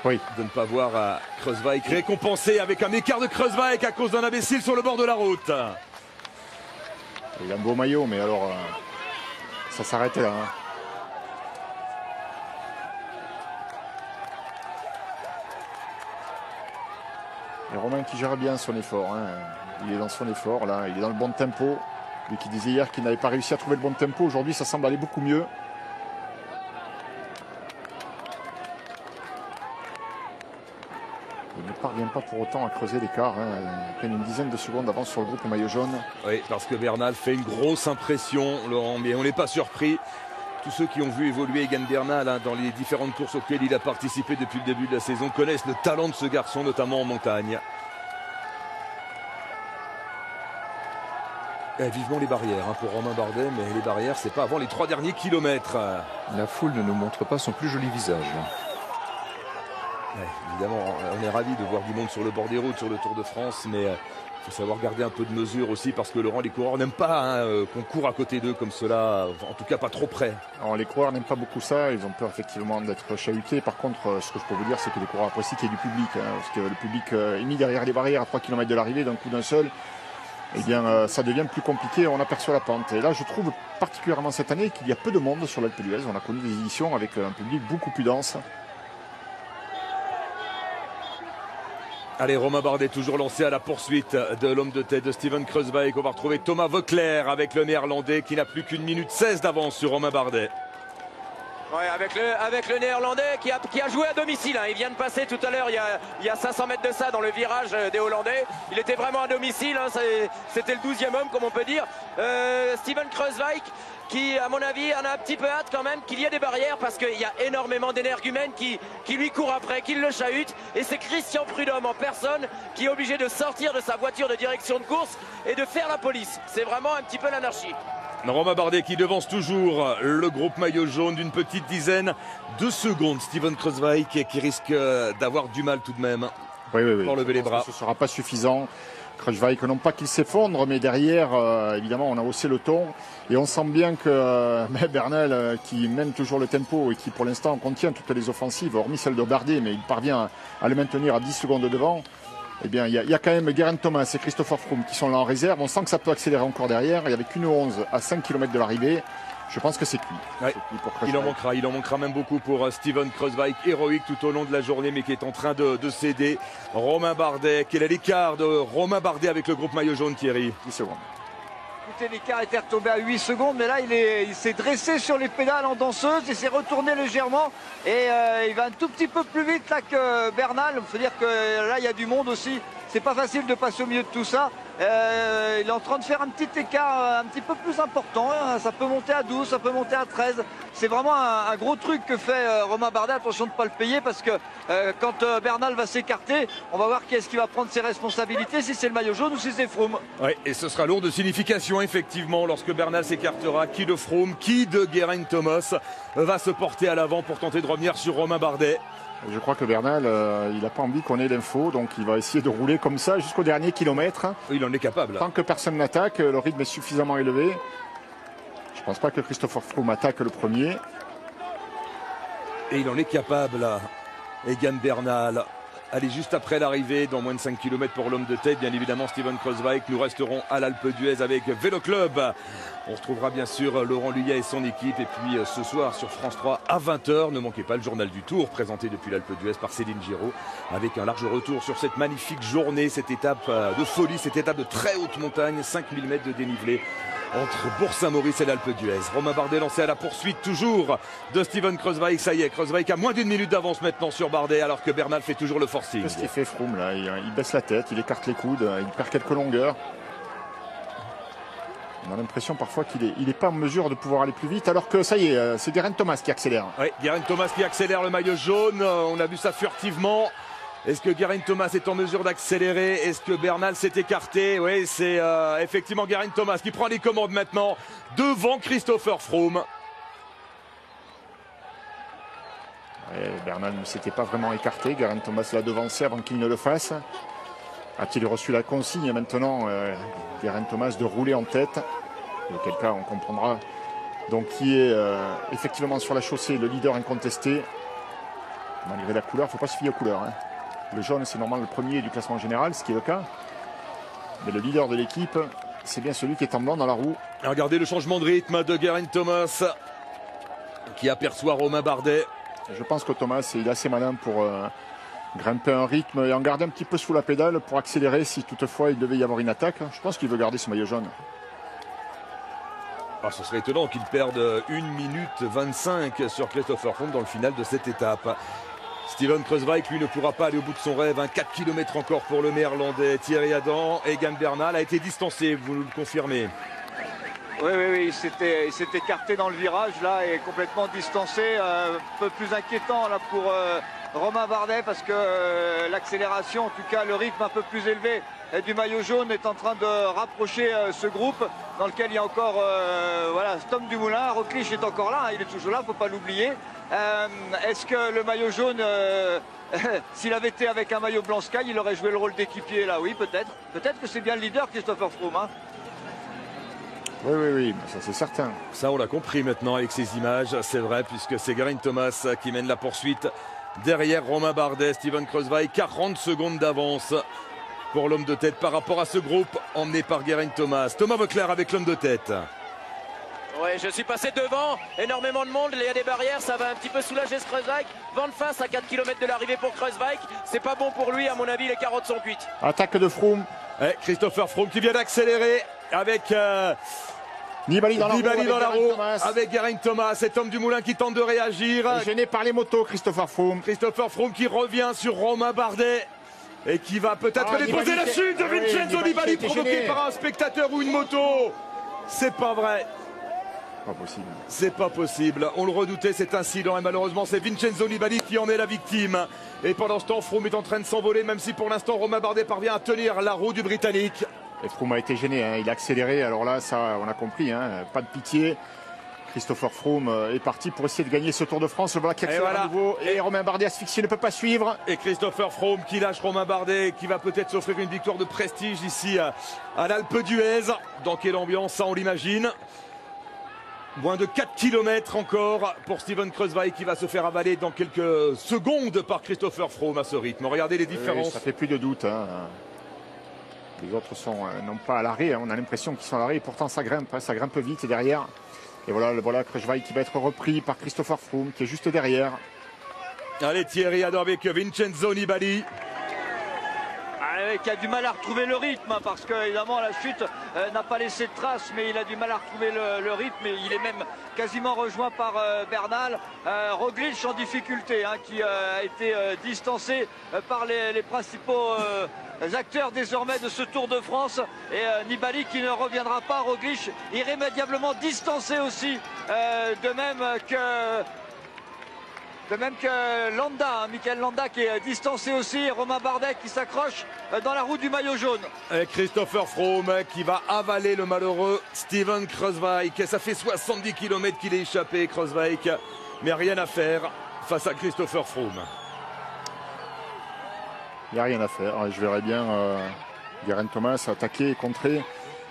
Oui. De ne pas voir Kruijswijk récompensé avec un écart de Kruijswijk à cause d'un imbécile sur le bord de la route. Il a un beau maillot, mais alors ça s'arrête là. Et Romain qui gère bien son effort. Il est dans son effort, là, il est dans le bon tempo. Lui qui disait hier qu'il n'avait pas réussi à trouver le bon tempo, aujourd'hui ça semble aller beaucoup mieux. Il ne parvient pas pour autant à creuser l'écart. À peine une dizaine de secondes d'avance sur le groupe maillot jaune. Oui, parce que Bernal fait une grosse impression, Laurent, mais on n'est pas surpris. Tous ceux qui ont vu évoluer Egan Bernal dans les différentes courses auxquelles il a participé depuis le début de la saison connaissent le talent de ce garçon, notamment en montagne. Et vivement les barrières pour Romain Bardet, mais les barrières, c'est pas avant les 3 derniers kilomètres. La foule ne nous montre pas son plus joli visage. Ouais, évidemment, on est ravis de voir du monde sur le bord des routes, sur le Tour de France, mais il faut savoir garder un peu de mesure aussi, parce que Laurent, les coureurs n'aiment pas qu'on court à côté d'eux comme cela, en tout cas pas trop près. Alors, les coureurs n'aiment pas beaucoup ça, ils ont peur effectivement d'être chahutés. Par contre, ce que je peux vous dire, c'est que les coureurs apprécient qu'il y ait du public, parce que le public est mis derrière les barrières à 3 km de l'arrivée d'un coup d'un seul. Eh bien, ça devient plus compliqué, on aperçoit la pente. Et là, je trouve particulièrement cette année qu'il y a peu de monde sur l'Alpe d'Huez. On a connu des éditions avec un public beaucoup plus dense. Allez, Romain Bardet toujours lancé à la poursuite de l'homme de tête de Steven Kruijswijk. On va retrouver Thomas Voeckler avec le Néerlandais qui n'a plus qu'une minute 16 d'avance sur Romain Bardet. Ouais, avec le Néerlandais qui a joué à domicile. Il vient de passer tout à l'heure, il y a 500 mètres de ça, dans le virage des Hollandais. Il était vraiment à domicile. C'était le 12e homme, comme on peut dire. Steven Kruijswijk qui, à mon avis, en a un petit peu hâte quand même qu'il y ait des barrières parce qu'il y a énormément d'énergumènes qui lui courent après, qui le chahutent. Et c'est Christian Prudhomme en personne qui est obligé de sortir de sa voiture de direction de course et de faire la police. C'est vraiment un petit peu l'anarchie. Romain Bardet qui devance toujours le groupe maillot jaune d'une petite dizaine de secondes. Steven Kruijswijk qui risque d'avoir du mal tout de même pour lever les bras. Ce ne sera pas suffisant. Kruijswijk, non pas qu'il s'effondre, mais derrière, évidemment, on a haussé le ton. Et on sent bien que Bernal, qui mène toujours le tempo et qui, pour l'instant, contient toutes les offensives, hormis celle de Bardet, mais il parvient à le maintenir à 10 secondes devant. Eh bien, il y a quand même Geraint Thomas et Christopher Froome qui sont là en réserve. On sent que ça peut accélérer encore derrière. Il n'y avait qu'une 11 à 5 km de l'arrivée. Je pense que c'est cuit. Ouais. Il en manquera même beaucoup pour Steven Kruijswijk, héroïque tout au long de la journée, mais qui est en train de céder. Romain Bardet, quel est l'écart de Romain Bardet avec le groupe maillot jaune, Thierry? 10 secondes. Écoutez, l'écart était retombé à 8 secondes, mais là il s'est dressé sur les pédales en danseuse, il s'est retourné légèrement et il va un tout petit peu plus vite là que Bernal. Il faut dire que là il y a du monde aussi. C'est pas facile de passer au milieu de tout ça. Il est en train de faire un petit écart un petit peu plus important. Ça peut monter à 12, ça peut monter à 13. C'est vraiment un gros truc que fait Romain Bardet. Attention de ne pas le payer parce que quand Bernal va s'écarter, on va voir qui est-ce qui va prendre ses responsabilités, si c'est le maillot jaune ou si c'est Froome. Oui, et ce sera lourd de signification effectivement lorsque Bernal s'écartera. Qui de Froome, qui de Geraint Thomas va se porter à l'avant pour tenter de revenir sur Romain Bardet? Je crois que Bernal, il n'a pas envie qu'on ait l'info, donc il va essayer de rouler comme ça jusqu'au dernier kilomètre. Il en est capable. Tant que personne n'attaque, le rythme est suffisamment élevé. Je ne pense pas que Christopher Froome attaque le premier. Et il en est capable, Egan Bernal. Allez, juste après l'arrivée, dans moins de 5 km pour l'homme de tête, bien évidemment Steven Kruijswijk. Nous resterons à l'Alpe d'Huez avec Vélo Club. On retrouvera bien sûr Laurent Luyet et son équipe. Et puis ce soir sur France 3 à 20h, ne manquez pas le journal du Tour présenté depuis l'Alpe d'Huez par Céline Giraud, avec un large retour sur cette magnifique journée, cette étape de folie, cette étape de très haute montagne, 5000 mètres de dénivelé entre Bourg-Saint-Maurice et l'Alpe d'Huez. Romain Bardet lancé à la poursuite toujours de Steven Kruijswijk. Ça y est, Kruijswijk a moins d'une minute d'avance maintenant sur Bardet, alors que Bernal fait toujours le forcing. Qu'est-ce qu'il fait Froome là? Il baisse la tête, il écarte les coudes, il perd quelques longueurs. On a l'impression parfois qu'il n'est pas en mesure de pouvoir aller plus vite, alors que ça y est, c'est Geraint Thomas qui accélère. Oui, Geraint Thomas qui accélère le maillot jaune. On a vu ça furtivement. Est-ce que Geraint Thomas est en mesure d'accélérer? Est-ce que Bernal s'est écarté? Oui, c'est effectivement Geraint Thomas qui prend les commandes maintenant devant Christopher Froome. Ouais, Bernal ne s'était pas vraiment écarté. Geraint Thomas l'a devancé avant qu'il ne le fasse. A-t-il reçu la consigne maintenant, Geraint Thomas, de rouler en tête? Auquel cas, on comprendra. Donc, qui est effectivement sur la chaussée le leader incontesté. Malgré la couleur, il ne faut pas se fier aux couleurs. Hein. Le jaune, c'est normalement le premier du classement général, ce qui est le cas. Mais le leader de l'équipe, c'est bien celui qui est en blanc dans la roue. Regardez le changement de rythme de Geraint Thomas qui aperçoit Romain Bardet. Je pense que Thomas, il est assez malin pour grimper un rythme et en garder un petit peu sous la pédale pour accélérer si toutefois il devait y avoir une attaque. Je pense qu'il veut garder ce maillot jaune. Ce serait étonnant qu'il perde 1 minute 25 sur Christopher Froome dans le final de cette étape. Steven Kruijswijk, lui, ne pourra pas aller au bout de son rêve. 4 km encore pour le néerlandais. Thierry Adam, Egan Bernal a été distancé, vous nous le confirmez? Oui, il s'est écarté dans le virage là et complètement distancé. Un peu plus inquiétant là pour Romain Bardet parce que l'accélération, en tout cas le rythme un peu plus élevé du maillot jaune est en train de rapprocher ce groupe dans lequel il y a encore Tom Dumoulin. Roglic est encore là, il est toujours là, il ne faut pas l'oublier. Est-ce que le maillot jaune, s'il avait été avec un maillot blanc sky, il aurait joué le rôle d'équipier là? Oui, peut-être. Peut-être que c'est bien le leader, Christopher Froome. Hein. Oui, ça c'est certain. Ça, on l'a compris maintenant avec ces images, c'est vrai, puisque c'est Geraint Thomas qui mène la poursuite derrière Romain Bardet. Steven Kruijswijk, 40 secondes d'avance pour l'homme de tête par rapport à ce groupe emmené par Geraint Thomas. Thomas Voeckler avec l'homme de tête. Oui, je suis passé devant, énormément de monde, il y a des barrières, ça va un petit peu soulager ce Kruijswijk. Vent de face à 4 km de l'arrivée pour Kruijswijk, c'est pas bon pour lui, à mon avis les carottes sont cuites. Attaque de Froome. Christopher Froome qui vient d'accélérer avec Nibali dans la roue, avec Geraint Thomas, cet homme du moulin qui tente de réagir. Gêné par les motos, Christopher Froome. Christopher Froome qui revient sur Romain Bardet et qui va peut-être déposer la chute de Vincenzo Nibali provoquée par un spectateur ou une moto. C'est pas vrai. pas possible. C'est pas possible. On le redoutait cet incident et malheureusement c'est Vincenzo Nibali qui en est la victime. Et pendant ce temps, Froome est en train de s'envoler, même si pour l'instant Romain Bardet parvient à tenir la roue du Britannique. Et Froome a été gêné, hein. Il a accéléré. Alors là, ça, on a compris, hein. Pas de pitié. Christopher Froome est parti pour essayer de gagner ce Tour de France. Le voilà qui accélère à nouveau. Et Romain Bardet asphyxié, ne peut pas suivre. Et Christopher Froome qui lâche Romain Bardet, qui va peut-être s'offrir une victoire de prestige ici à l'Alpe d'Huez. Dans quelle ambiance, ça on l'imagine. Moins de 4 km encore pour Steven Kruijswijk qui va se faire avaler dans quelques secondes par Christopher Froome à ce rythme. Regardez les différences. Ça fait plus de doute, hein. Les autres sont non pas à l'arrêt, hein. On a l'impression qu'ils sont à l'arrêt et pourtant ça grimpe vite derrière. Et voilà Kruijswijk qui va être repris par Christopher Froome qui est juste derrière. Allez Thierry Adorn avec Vincenzo Nibali. Qui a du mal à retrouver le rythme, hein, parce que évidemment la chute n'a pas laissé de traces, mais il a du mal à retrouver le rythme et il est même quasiment rejoint par Bernal. Roglic en difficulté, hein, qui a été distancé par les principaux acteurs désormais de ce Tour de France, et Nibali qui ne reviendra pas. Roglic irrémédiablement distancé aussi, de même que Landa, hein, Michael Landa qui est distancé aussi, et Romain Bardet qui s'accroche dans la roue du maillot jaune. Et Christopher Froome qui va avaler le malheureux Steven Kruijswijk. Ça fait 70 km qu'il est échappé, Kruijswijk, mais rien à faire face à Christopher Froome. Il n'y a rien à faire. Je verrais bien Geraint Thomas attaquer et contrer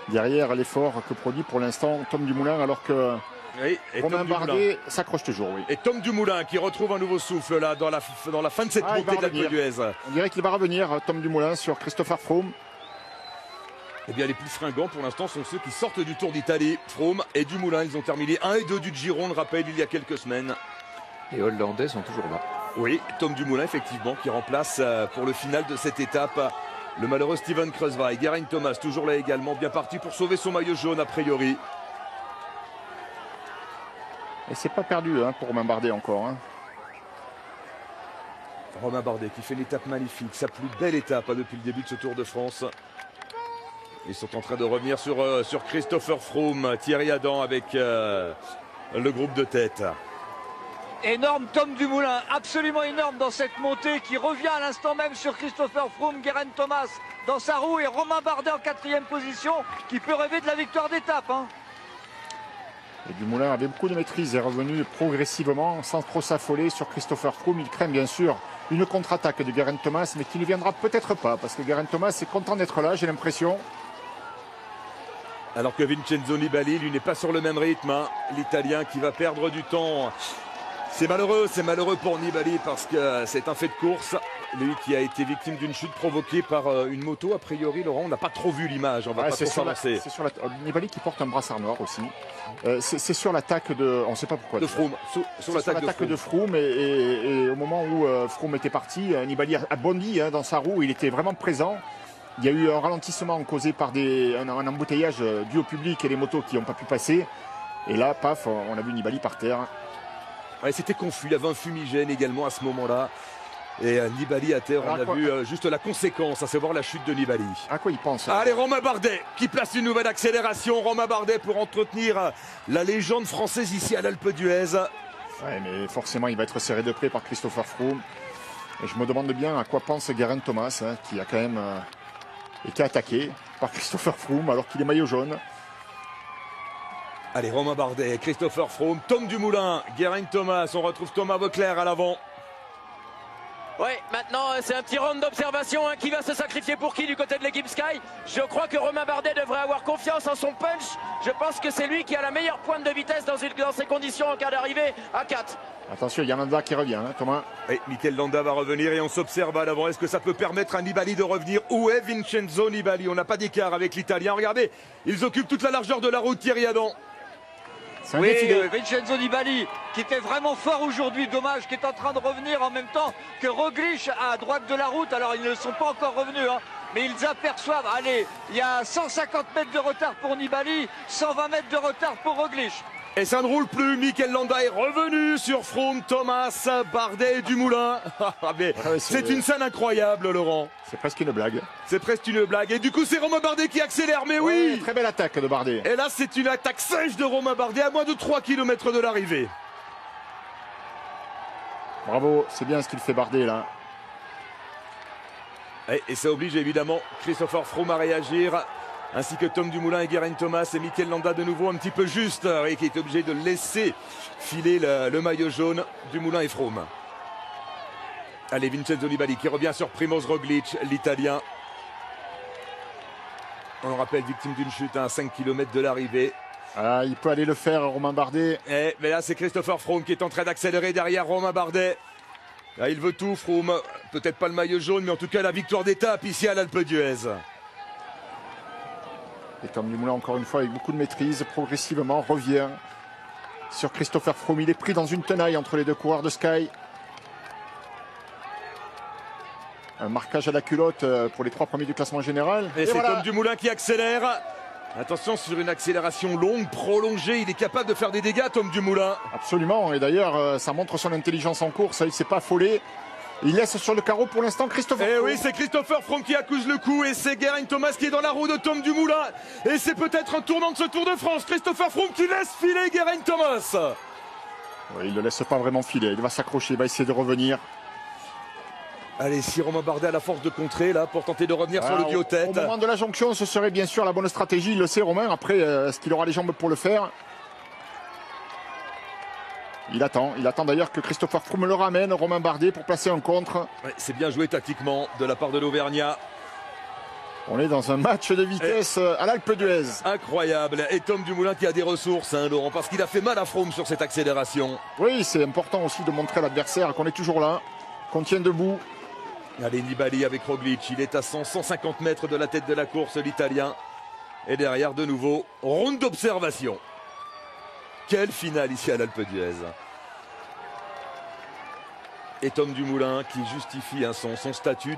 derrière l'effort que produit pour l'instant Tom Dumoulin, alors que oui, Romain Bardet s'accroche toujours. Oui. Et Tom Dumoulin qui retrouve un nouveau souffle là dans la fin de cette montée de l'Alpe d'Huez. On dirait qu'il va revenir, Tom Dumoulin, sur Christopher Froome. Eh bien, les plus fringants pour l'instant sont ceux qui sortent du Tour d'Italie. Froome et Dumoulin, ils ont terminé 1 et 2 du Giro, on le rappelle, il y a quelques semaines. Les Hollandais sont toujours là. Oui, Tom Dumoulin, effectivement, qui remplace pour le final de cette étape le malheureux Steven Kruijswijk. Geraint Thomas, toujours là également, bien parti pour sauver son maillot jaune, a priori. Et c'est pas perdu, hein, pour Romain Bardet encore, hein. Romain Bardet qui fait une étape magnifique, sa plus belle étape, hein, depuis le début de ce Tour de France. Ils sont en train de revenir sur Christopher Froome, Thierry Adorn avec le groupe de tête. Énorme Tom Dumoulin, absolument énorme dans cette montée, qui revient à l'instant même sur Christopher Froome. Geraint Thomas dans sa roue et Romain Bardet en 4e position, qui peut rêver de la victoire d'étape, hein. Et Dumoulin avait beaucoup de maîtrise, est revenu progressivement sans trop s'affoler sur Christopher Froome. Il craint bien sûr une contre-attaque de Geraint Thomas, mais qui ne viendra peut-être pas, parce que Geraint Thomas est content d'être là, j'ai l'impression. Alors que Vincenzo Nibali, lui, n'est pas sur le même rythme, hein. L'Italien qui va perdre du temps. C'est malheureux pour Nibali parce que c'est un fait de course. Lui qui a été victime d'une chute provoquée par une moto, a priori, Laurent, on n'a pas trop vu l'image, on va pas trop s'avancer. C'est sur Nibali qui porte un brassard noir aussi. C'est sur l'attaque de... On ne sait pas pourquoi. De Froome. Sur l'attaque de Froome. Et au moment où Froome était parti, Nibali a bondi, hein, dans sa roue, il était vraiment présent. Il y a eu un ralentissement causé par un embouteillage dû au public et les motos qui n'ont pas pu passer. Et là, paf, on a vu Nibali par terre. Ouais, c'était confus, il y avait un fumigène également à ce moment-là. Et Nibali à terre, on a vu juste la conséquence, à savoir la chute de Nibali. À quoi il pense? Allez, Romain Bardet qui place une nouvelle accélération. Romain Bardet pour entretenir la légende française ici à l'Alpe d'Huez. Ouais, mais forcément, il va être serré de près par Christopher Froome. Et je me demande bien à quoi pense Geraint Thomas, hein, qui a quand même été attaqué par Christopher Froome alors qu'il est maillot jaune. Allez, Romain Bardet, Christopher Froome, Tom Dumoulin, Geraint Thomas. On retrouve Thomas Voeckler à l'avant. Oui, maintenant c'est un petit round d'observation, hein, qui va se sacrifier pour qui du côté de l'équipe Sky. Je crois que Romain Bardet devrait avoir confiance en son punch. Je pense que c'est lui qui a la meilleure pointe de vitesse dans ces conditions en cas d'arrivée à 4. Attention, il y a Landa qui revient, hein, Thomas. Et Mikel Landa va revenir et on s'observe à l'avant. Est-ce que ça peut permettre à Nibali de revenir? Où est Vincenzo Nibali? On n'a pas d'écart avec l'Italien. Regardez, ils occupent toute la largeur de la route, Thierry Adorn. Oui, Vincenzo Nibali qui était vraiment fort aujourd'hui, dommage, qui est en train de revenir en même temps que Roglic à droite de la route. Alors ils ne sont pas encore revenus, hein, mais ils aperçoivent, allez, il y a 150 mètres de retard pour Nibali, 120 mètres de retard pour Roglic. Et ça ne roule plus. Mikel Landa est revenu sur Froome, Thomas, Bardet et Dumoulin. C'est une scène incroyable, Laurent. C'est presque une blague. C'est presque une blague. Et du coup, c'est Romain Bardet qui accélère. Mais oui, très belle attaque de Bardet. Et là, c'est une attaque sèche de Romain Bardet à moins de 3 km de l'arrivée. Bravo, c'est bien ce qu'il fait Bardet là. Et ça oblige évidemment Christopher Froome à réagir, ainsi que Tom Dumoulin et Geraint Thomas et Mikel Landa de nouveau un petit peu juste, et qui est obligé de laisser filer le maillot jaune, Dumoulin et Froome. Allez, Vincenzo Nibali qui revient sur Primoz Roglic, l'Italien. On le rappelle, victime d'une chute à 5 km de l'arrivée. Ah, il peut aller le faire, Romain Bardet. Mais là, c'est Christopher Froome qui est en train d'accélérer derrière Romain Bardet. Là, il veut tout, Froome. Peut-être pas le maillot jaune, mais en tout cas la victoire d'étape ici à l'Alpe d'Huez. Et Tom Dumoulin, encore une fois, avec beaucoup de maîtrise, progressivement revient sur Christopher Froome. Il est pris dans une tenaille entre les deux coureurs de Sky. Un marquage à la culotte pour les 3 premiers du classement général. Et c'est voilà. Tom Dumoulin qui accélère. Attention, sur une accélération longue, prolongée, il est capable de faire des dégâts, Tom Dumoulin. Absolument, et d'ailleurs, ça montre son intelligence en course, il ne s'est pas affolé. Il laisse sur le carreau pour l'instant Christopher Froome. Et oui, c'est Christopher Froome qui accuse le coup, et c'est Geraint Thomas qui est dans la roue de Tom Dumoulin. Et c'est peut-être un tournant de ce Tour de France. Christopher Froome qui laisse filer Geraint Thomas. Oui, il ne le laisse pas vraiment filer, il va s'accrocher, il va essayer de revenir. Allez, si Romain Bardet a la force de contrer là pour tenter de revenir sur le duo-tête. Au moment de la jonction, ce serait bien sûr la bonne stratégie, il le sait Romain. Après, est-ce qu'il aura les jambes pour le faire? Il attend d'ailleurs que Christopher Froome le ramène, Romain Bardet, pour placer un contre. Ouais, c'est bien joué tactiquement de la part de l'Auvergnat. On est dans un match de vitesse à l'Alpe d'Huez. Incroyable. Et Tom Dumoulin qui a des ressources, hein, Laurent, parce qu'il a fait mal à Froome sur cette accélération. Oui, c'est important aussi de montrer à l'adversaire qu'on est toujours là, qu'on tient debout. Allez, Nibali avec Roglic, il est à 150 mètres de la tête de la course, l'Italien. Et derrière, de nouveau, ronde d'observation. Quelle finale ici à l'Alpe d'Huez. Et Tom Dumoulin qui justifie son statut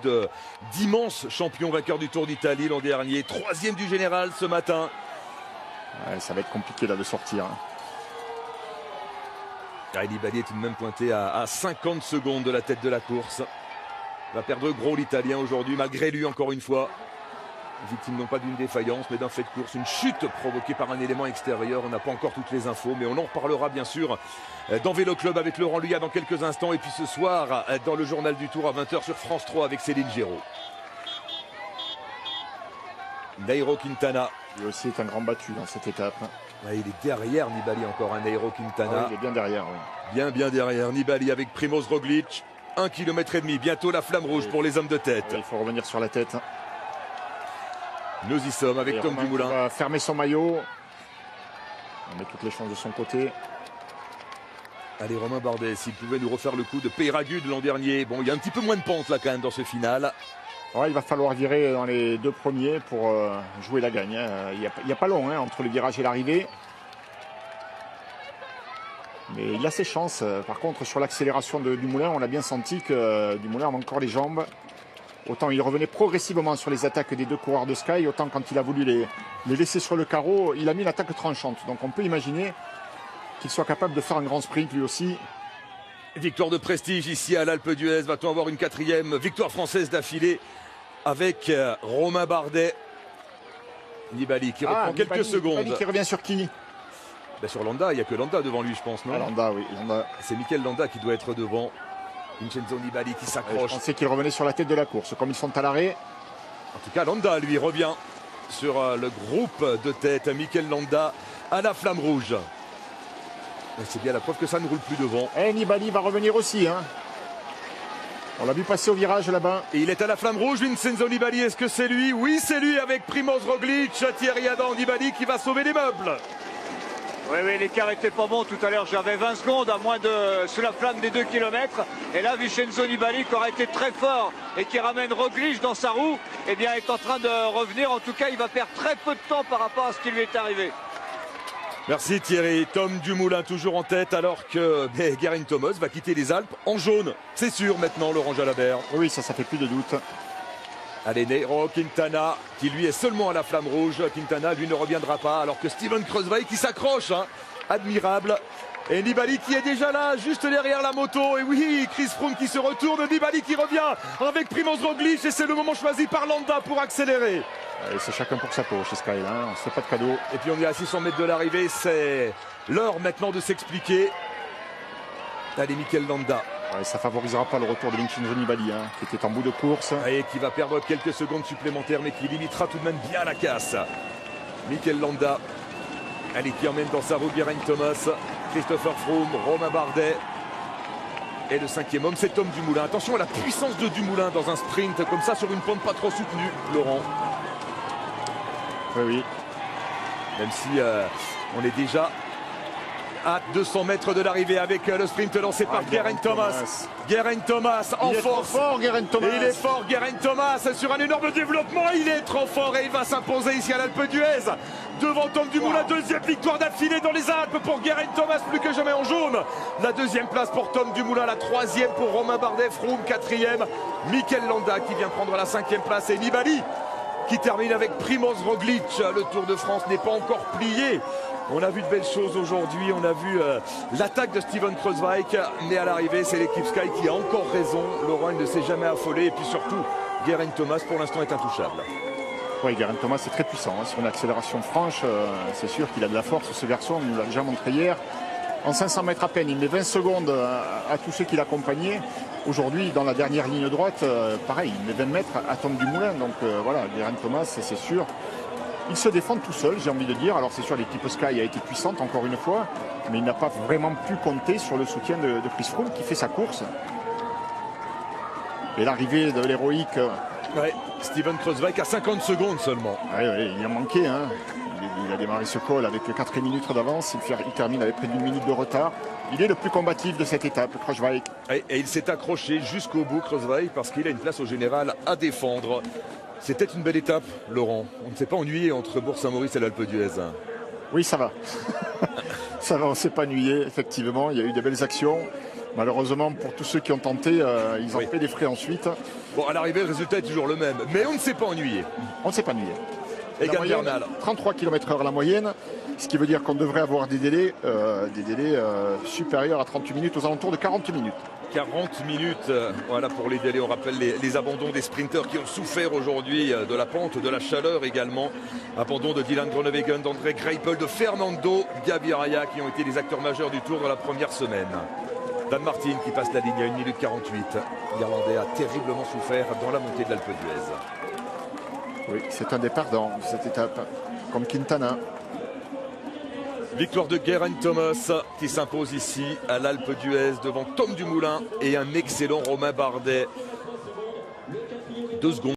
d'immense champion vainqueur du Tour d'Italie l'an dernier. 3e du général ce matin. Ouais, ça va être compliqué là de sortir. Nibali est tout de même pointé à 50 secondes de la tête de la course. Va perdre gros l'Italien aujourd'hui, malgré lui encore une fois. Victime non pas d'une défaillance, mais d'un fait de course. Une chute provoquée par un élément extérieur. On n'a pas encore toutes les infos, mais on en reparlera bien sûr dans Vélo Club avec Laurent Luyat dans quelques instants. Et puis ce soir, dans le journal du Tour à 20h sur France 3 avec Céline Géraud. Nairo Quintana. Lui aussi est un grand battu dans cette étape. Ouais, il est derrière Nibali encore, un Nairo Quintana. Ah oui, il est bien derrière, oui. Bien derrière. Nibali avec Primoz Roglic. 1,5 km. Bientôt la flamme rouge pour les hommes de tête. Oui, il faut revenir sur la tête. Nous y sommes avec Tom Dumoulin. Il va fermer son maillot. On met toutes les chances de son côté. Allez, Romain Bardet, s'il pouvait nous refaire le coup de Peyragudes l'an dernier. Bon, il y a un petit peu moins de pente là quand même dans ce final. Ouais, il va falloir virer dans les 2 premiers pour jouer la gagne. Il n'y a pas long entre le virage et l'arrivée. Mais il a ses chances. Par contre, sur l'accélération de Dumoulin, on a bien senti que Dumoulin a encore les jambes. Autant il revenait progressivement sur les attaques des 2 coureurs de Sky, autant quand il a voulu les laisser sur le carreau, il a mis l'attaque tranchante. Donc on peut imaginer qu'il soit capable de faire un grand sprint lui aussi. Victoire de prestige ici à l'Alpe d'Huez. Va-t-on avoir une 4e victoire française d'affilée avec Romain Bardet? Nibali qui reprend quelques secondes. Nibali qui revient sur qui? Sur Landa, il n'y a que Landa devant lui, je pense, non? Landa, oui. Landa. C'est Mikel Landa qui doit être devant. Vincenzo Nibali qui s'accroche. Je pensais qu'il revenait sur la tête de la course, comme ils sont à l'arrêt. En tout cas, Landa, lui, revient sur le groupe de tête. Mikel Landa à la flamme rouge. C'est bien la preuve que ça ne roule plus devant. Et Nibali va revenir aussi. On l'a vu passer au virage là-bas. Et il est à la flamme rouge, Vincenzo Nibali. Est-ce que c'est lui? Oui, c'est lui avec Primoz Roglic. Thierry Adam, Nibali qui va sauver les meubles. Oui, l'écart était pas bon tout à l'heure. J'avais 20 secondes à moins sous la flamme des 2 km. Et là, Vincenzo Nibali, qui aurait été très fort et qui ramène Roglic dans sa roue, eh bien, est en train de revenir. En tout cas, il va perdre très peu de temps par rapport à ce qui lui est arrivé. Merci Thierry. Tom Dumoulin toujours en tête alors que Geraint Thomas va quitter les Alpes en jaune. C'est sûr maintenant, Laurent Jalabert. Oui, ça fait plus de doute. Allez, Nairo Quintana qui lui est seulement à la flamme rouge. Quintana lui ne reviendra pas alors que Steven Kreuzweig qui s'accroche admirable. Et Nibali qui est déjà là, juste derrière la moto. Et oui, Chris Froome qui se retourne, Nibali qui revient avec Primož Roglič. Et c'est le moment choisi par Landa pour accélérer. Et c'est chacun pour sa peau chez Sky, hein. On ne se fait pas de cadeau. Et puis on est à 600 mètres de l'arrivée, c'est l'heure maintenant de s'expliquer. Allez, Mikel Landa. Ouais, ça ne favorisera pas le retour de Vincenzo Nibali, hein, qui était en bout de course. Et qui va perdre quelques secondes supplémentaires, mais qui limitera tout de même bien la casse. Mikel Landa, allez, qui emmène dans sa roue Geraint Thomas, Christopher Froome, Romain Bardet. Et le cinquième homme, c'est Tom Dumoulin. Attention à la puissance de Dumoulin dans un sprint comme ça sur une pente pas trop soutenue, Laurent. Oui, oui. Même si on est déjà à 200 mètres de l'arrivée avec le sprint lancé par Geraint Thomas. Geraint Thomas en Il est trop force. fort, Geraint Thomas. Et il est fort, Geraint Thomas, sur un énorme développement. Il est trop fort et il va s'imposer ici à l'Alpe d'Huez. Devant Tom Dumoulin, deuxième victoire d'affilée dans les Alpes pour Geraint Thomas, plus que jamais en jaune. La deuxième place pour Tom Dumoulin, la troisième pour Romain Bardet, Froome quatrième. Mikel Landa qui vient prendre la cinquième place et Nibali qui termine avec Primož Roglič. Le Tour de France n'est pas encore plié. On a vu de belles choses aujourd'hui, on a vu l'attaque de Steven Kruijswijk, mais à l'arrivée c'est l'équipe Sky qui a encore raison. Laurent, il ne s'est jamais affolé et puis surtout Geraint Thomas pour l'instant est intouchable. Oui, Geraint Thomas est très puissant, hein. Sur une accélération franche, c'est sûr qu'il a de la force ce garçon, il nous l'a déjà montré hier. En 500 mètres à peine, il met 20 secondes à tous ceux qui l'accompagnaient. Aujourd'hui, dans la dernière ligne droite, pareil, il met 20 mètres à Tom Dumoulin. Donc voilà, Geraint Thomas, c'est sûr. Il se défend tout seul, j'ai envie de dire. Alors c'est sûr, l'équipe Sky a été puissante encore une fois, mais il n'a pas vraiment pu compter sur le soutien de Chris Froome qui fait sa course. Et l'arrivée de l'héroïque. Ouais, Steven Kruijswijk à 50 secondes seulement. Ouais, il a manqué, hein. Il a démarré ce col avec 4 minutes d'avance. Il termine avec près d'une minute de retard. Il est le plus combatif de cette étape, Kruijswijk. Et il s'est accroché jusqu'au bout, Kruijswijk, parce qu'il a une place au général à défendre. C'était une belle étape, Laurent. On ne s'est pas ennuyé entre Bourg-Saint-Maurice et l'Alpe d'Huez. Oui, ça va. Ça va, on ne s'est pas ennuyé, effectivement. Il y a eu de belles actions. Malheureusement, pour tous ceux qui ont tenté, ils ont fait des frais ensuite. Bon, à l'arrivée, le résultat est toujours le même. Mais on ne s'est pas ennuyé. On ne s'est pas ennuyé. Egan Bernal. 33 km/h la moyenne, ce qui veut dire qu'on devrait avoir des délais supérieurs à 38 minutes, aux alentours de 40 minutes. 40 minutes, voilà pour les délais. On rappelle les abandons des sprinteurs qui ont souffert aujourd'hui de la pente, de la chaleur également. Abandon de Dylan Groenewegen, d'André Greipel, de Fernando Gaviria qui ont été les acteurs majeurs du Tour de la première semaine. Dan Martin qui passe la ligne à 1 minute 48. L'Irlandais a terriblement souffert dans la montée de l'Alpe d'Huez. Oui, c'est un des perdants de cette étape, comme Quintana. Victoire de Geraint Thomas qui s'impose ici à l'Alpe d'Huez devant Tom Dumoulin et un excellent Romain Bardet. 2 secondes.